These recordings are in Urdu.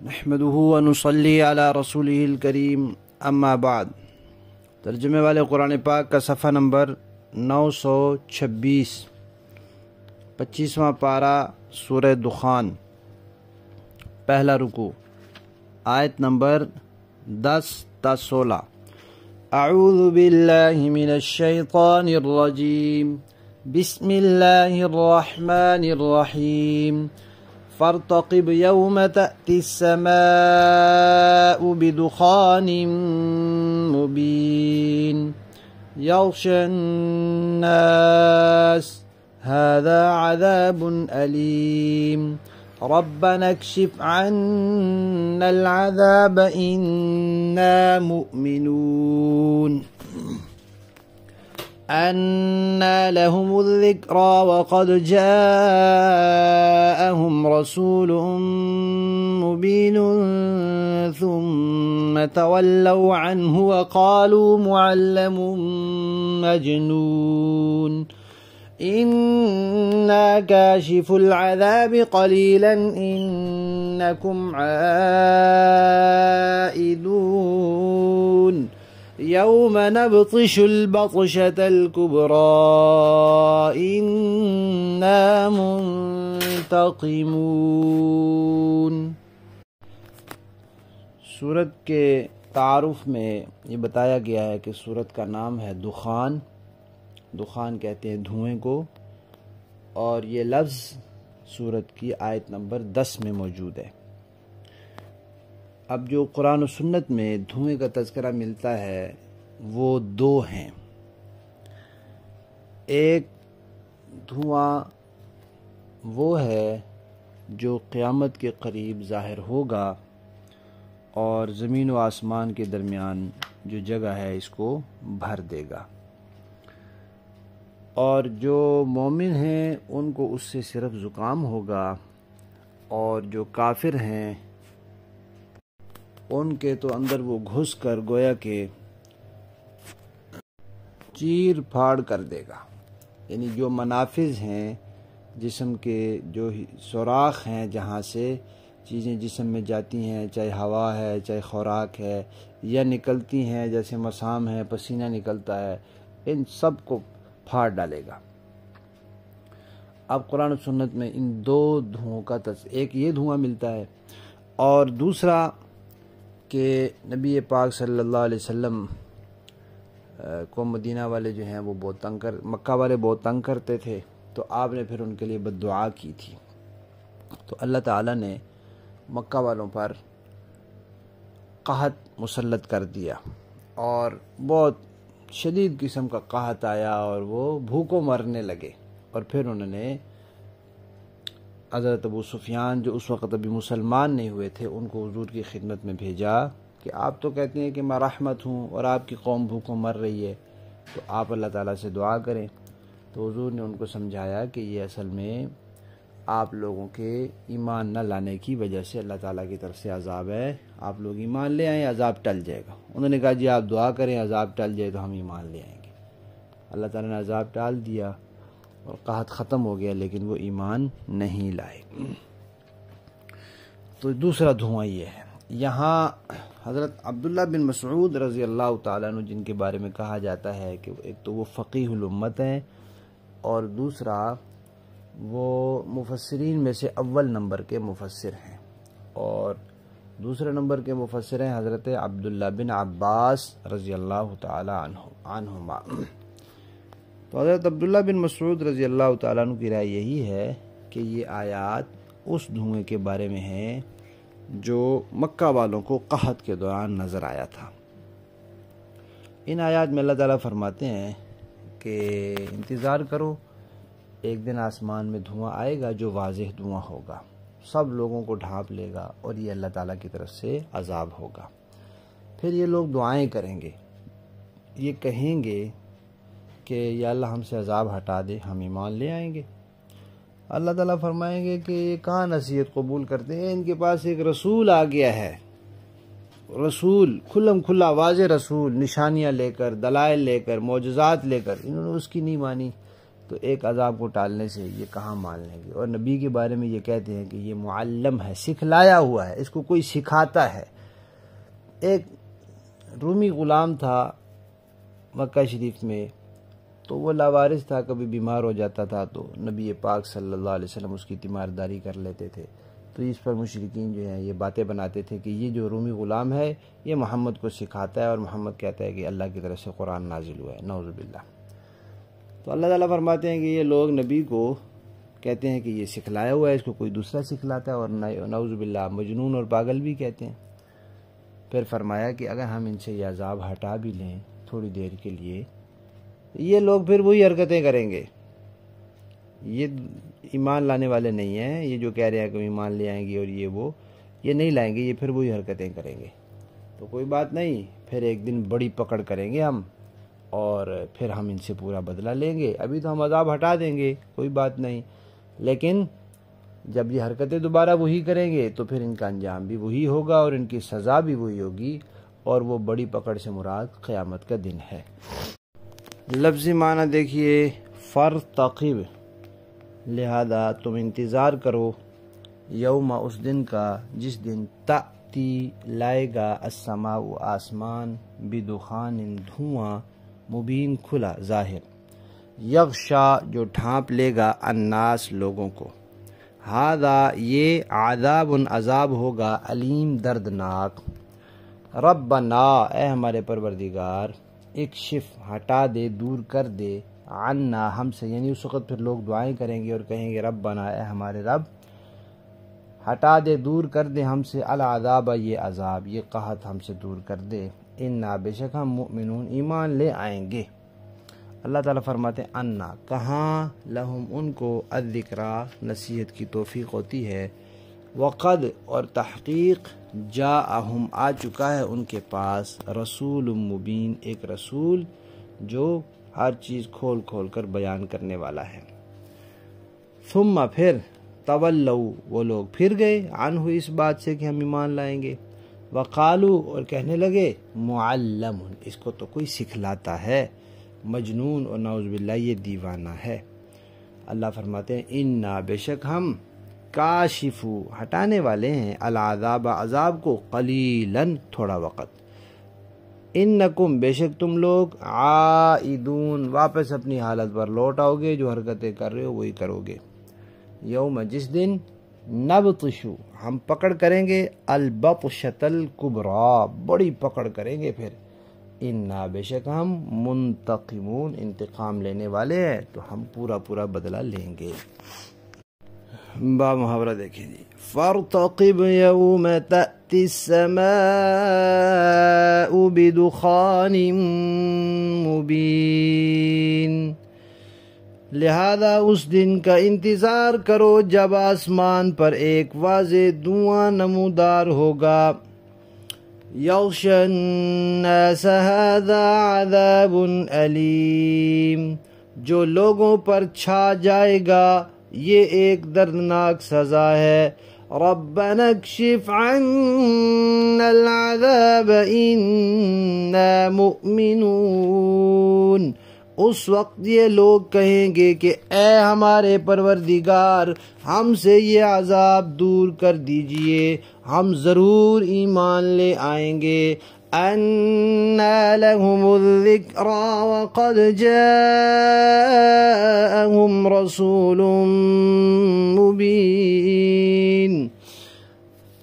نحمده ونصلي على رسوله الكريم اما بعد۔ ترجمے والے قرآن پاک کا صفحہ نمبر 926، 25واں پارہ سورہ دخان، پہلا رکوع، آیت نمبر 10 تا 16۔ اعوذ باللہ من الشیطان الرجیم، بسم اللہ الرحمن الرحیم۔ فارتقب یوم تأتی السماء بدخان مبین یغشی الناس هذا عذاب علیم ربنا اکشف عنا العذاب انا مؤمنون۔ أَنَّى لَهُمُ الذِّكْرَى وَقَدْ جَاءَهُمْ رَسُولٌ مُبِينٌ ثُمَّ تَوَلَّوْا عَنْهُ وَقَالُوا مُعَلَّمٌ مَجْنُونٌ إِنَّا كَاشِفُو الْعَذَابِ قَلِيلًا إِنَّكُمْ عَائِدُونَ يوم نبطش البطشة الكبرى إنا منتقمون۔ سورت کے تعارف میں یہ بتایا گیا ہے کہ سورت کا نام ہے دخان۔ دخان کہتے ہیں دھوئیں کو، اور یہ لفظ سورت کی آیت نمبر 10 میں موجود ہے۔ اب جو قرآن و سنت میں دھوئیں کا تذکرہ ملتا ہے وہ دو ہیں۔ ایک دھواں وہ ہے جو قیامت کے قریب ظاہر ہوگا اور زمین و آسمان کے درمیان جو جگہ ہے اس کو بھر دے گا، اور جو مومن ہیں ان کو اس سے صرف زکام ہوگا، اور جو کافر ہیں ان کے تو اندر وہ گھس کر گویا کہ چیر پھاڑ کر دے گا۔ یعنی جو منافذ ہیں جسم کے، جو سوراخ ہیں جہاں سے چیزیں جسم میں جاتی ہیں، چاہے ہوا ہے چاہے خوراک ہے یا نکلتی ہیں، جیسے مسام ہے، پسینہ نکلتا ہے، ان سب کو پھاڑ ڈالے گا۔ اب قرآن و سنت میں ان دو دھوؤں کا ایک یہ دھواں ملتا ہے، اور دوسرا کہ نبی پاک صلی اللہ علیہ وسلم کو مدینہ والے جو ہیں وہ بہت مکہ والے بہت تنگ کرتے تھے، تو آپ نے پھر ان کے لیے بد دعا کی تھی، تو اللہ تعالیٰ نے مکہ والوں پر قحط مسلط کر دیا، اور بہت شدید قسم کا قحط آیا اور وہ بھوکوں مرنے لگے۔ اور پھر انہوں نے حضرت ابو سفیان جو اس وقت ابھی مسلمان نہیں ہوئے تھے ان کو حضور کی خدمت میں بھیجا کہ آپ تو کہتے ہیں کہ میں رحمت ہوں اور آپ کی قوم بھوکوں مر رہی ہے، تو آپ اللہ تعالیٰ سے دعا کریں۔ تو حضور نے ان کو سمجھایا کہ یہ اصل میں آپ لوگوں کے ایمان نہ لانے کی وجہ سے اللہ تعالیٰ کی طرف سے عذاب ہے، آپ لوگ ایمان لے آئیں عذاب ٹل جائے گا۔ انہوں نے کہا جی آپ دعا کریں عذاب ٹل جائے تو ہم ایمان لے آئیں گے۔ اللہ تعالیٰ نے عذاب ٹال دیا اور قحط ختم ہو گیا، لیکن وہ ایمان نہیں لائے۔ تو دوسرا دھواں یہ ہے۔ یہاں حضرت عبداللہ بن مسعود رضی اللہ تعالیٰ عنہ جن کے بارے میں کہا جاتا ہے کہ ایک تو وہ فقیہ الامت ہیں، اور دوسرا وہ مفسرین میں سے اول نمبر کے مفسر ہیں، اور دوسرے نمبر کے مفسر ہیں حضرت عبداللہ بن عباس رضی اللہ تعالیٰ عنہما۔ تو حضرت عبداللہ بن مسعود رضی اللہ تعالیٰ عنہ کی رائے یہی ہے کہ یہ آیات اس دھوئیں کے بارے میں ہیں جو مکہ والوں کو قحط کے دوران نظر آیا تھا۔ ان آیات میں اللہ تعالیٰ فرماتے ہیں کہ انتظار کرو، ایک دن آسمان میں دھواں آئے گا جو واضح دھواں ہوگا، سب لوگوں کو ڈھانپ لے گا، اور یہ اللہ تعالیٰ کی طرف سے عذاب ہوگا۔ پھر یہ لوگ دعائیں کریں گے، یہ کہیں گے کہ یا اللہ ہم سے عذاب ہٹا دے، ہم ایمان لے آئیں گے۔ اللہ تعالیٰ فرمائیں گے کہ یہ کہاں نصیحت قبول کرتے ہیں، ان کے پاس ایک رسول آ گیا ہے، رسول کھلم کھلا واضح رسول، نشانیاں لے کر، دلائل لے کر، معجزات لے کر، انہوں نے اس کی نہیں مانی، تو ایک عذاب کو ٹالنے سے یہ کہاں مان لیں گے؟ اور نبی کے بارے میں یہ کہتے ہیں کہ یہ معلم ہے، سکھلایا ہوا ہے، اس کو کوئی سکھاتا ہے۔ ایک رومی غلام تھا مکہ شریف میں، تو وہ لاوارث تھا، کبھی بیمار ہو جاتا تھا تو نبی پاک صلی اللہ علیہ وسلم اس کی تیمارداری کر لیتے تھے۔ تو اس پر مشرکین جو ہیں یہ باتیں بناتے تھے کہ یہ جو رومی غلام ہے یہ محمد کو سکھاتا ہے، اور محمد کہتا ہے کہ اللہ کی طرف سے قرآن نازل ہوا ہے، نعوذ باللہ۔ تو اللہ تعالیٰ فرماتے ہیں کہ یہ لوگ نبی کو کہتے ہیں کہ یہ سکھلایا ہوا ہے، اس کو کوئی دوسرا سکھلاتا ہے، اور نعوذ باللہ مجنون اور پاگل بھی کہتے ہیں۔ پھر فرمایا کہ اگر ہم ان سے یہ عذاب ہٹا بھی لیں تھوڑی دیر کے لیے، یہ لوگ پھر وہی حرکتیں کریں گے۔ یہ ایمان لانے والے نہیں ہیں، یہ جو کہہ رہے ہیں کہ ایمان لے آئیں گے اور یہ نہیں لائیں گے، یہ پھر وہی حرکتیں کریں گے۔ تو کوئی بات نہیں، پھر ایک دن بڑی پکڑ کریں گے ہم، اور پھر ہم ان سے پورا بدلہ لیں گے۔ ابھی تو ہم عذاب ہٹا دیں گے، کوئی بات نہیں، لیکن جب یہ حرکتیں دوبارہ وہی کریں گے تو پھر ان کا انجام بھی وہی ہوگا اور ان کی سزا بھی وہی ہوگی، اور وہ بڑی پکڑ سے مراد قیامت کا دن ہے۔ لفظی معنی دیکھیے، فرتقب، لہذا تم انتظار کرو، یوم، اس دن کا جس دن تأتی لائے گا، السماء آسمان، بدخان دھواں، مبین کھلا ظاہر، یغشا جو ڈھانپ لے گا، الناس لوگوں کو، ہذا یہ، عذاب عذاب ہوگا، علیم دردناک، ربنا اے ہمارے پروردگار، اکشف ہٹا دے، دور کر دے، عنا ہم سے، یعنی اس وقت پھر لوگ دعائیں کریں گے اور کہیں گے ربنا اے ہمارے رب، ہٹا دے، دور کر دے ہم سے، العذاب یہ عذاب، یہ قحط ہم سے دور کر دے، انا بے شک ہم مؤمنون ایمان لے آئیں گے۔ اللہ تعالیٰ فرماتے ہیں انا، کہاں، لہم ان کو، الذکرا نصیحت کی توفیق ہوتی ہے، وقد اور تحقیق، جاءہم آ چکا ہے ان کے پاس، رسول مبین ایک رسول جو ہر چیز کھول کھول کر بیان کرنے والا ہے۔ ثم پھر، تولوا وہ لوگ پھر گئے، عنہ اس بات سے کہ ہم ایمان لائیں گے، وقالو اور کہنے لگے، معلم اس کو تو کوئی سکھلاتا ہے، مجنون اور نعوذ باللہ یہ دیوانہ ہے۔ اللہ فرماتے ہیں انا بے شک ہم، کاشفو ہٹانے والے ہیں، العذاب عذاب کو، قلیلاً تھوڑا وقت، انکم بے شک تم لوگ، عائدون واپس اپنی حالت پر لوٹ آؤ گے، جو حرکتیں کر رہے ہو وہی کرو گے، یوم جس دن، نبطشو ہم پکڑ کریں گے، البطشۃ الکبریٰ بڑی پکڑ کریں گے پھر، انا بے شک ہم، منتقمون انتقام لینے والے ہیں، تو ہم پورا پورا بدلہ لیں گے۔ با محاورہ دیکھیں جی، فارتقب یوم تأتی السماء بدخان مبین، لہذا اس دن کا انتظار کرو جب آسمان پر ایک واضح دھواں نمودار ہوگا، یغشی الناس ھذا عذاب علیم، جو لوگوں پر چھا جائے گا یہ ایک دردناک سزا ہے، ربنا اکشف عنا العذاب انا مؤمنون، اس وقت یہ لوگ کہیں گے کہ اے ہمارے پروردگار ہم سے یہ عذاب دور کر دیجئے، ہم ضرور ایمان لے آئیں گے، أَنَّى لَهُمُ الذِّكْرَى وَقَدْ جَاءَهُمْ رَسُولٌ مُبِينٌ،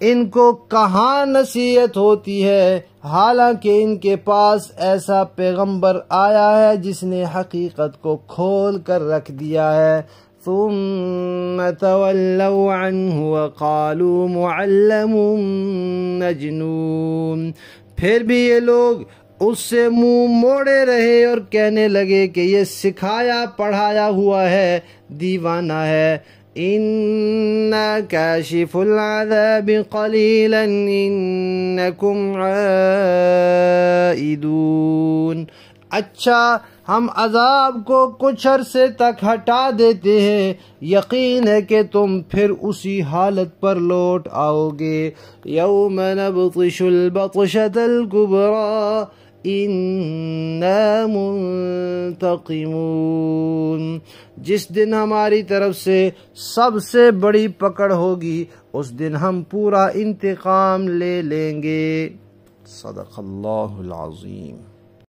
ان کو کہاں نصیحت ہوتی ہے حالانکہ ان کے پاس ایسا پیغمبر آیا ہے جس نے حقیقت کو کھول کر رکھ دیا ہے، ثم تولوا عنه وقالوا معلم مجنون، پھر بھی یہ لوگ اس سے منہ موڑے رہے اور کہنے لگے کہ یہ سکھایا پڑھایا ہوا ہے، دیوانہ ہے، اِنَّا كَاشِفُ الْعَذَابِ قَلِيلًا إِنَّكُمْ عَائِدُونَ، اچھا ہم عذاب کو کچھ عرصے تک ہٹا دیتے ہیں، یقین ہے کہ تم پھر اسی حالت پر لوٹ آؤ گے، یوم نبطش البطشۃ الکبریٰ، اِنَّا مُنْتَقِمُونَ، جس دن ہماری طرف سے سب سے بڑی پکڑ ہوگی اس دن ہم پورا انتقام لے لیں گے۔ صدق اللہ العظیم۔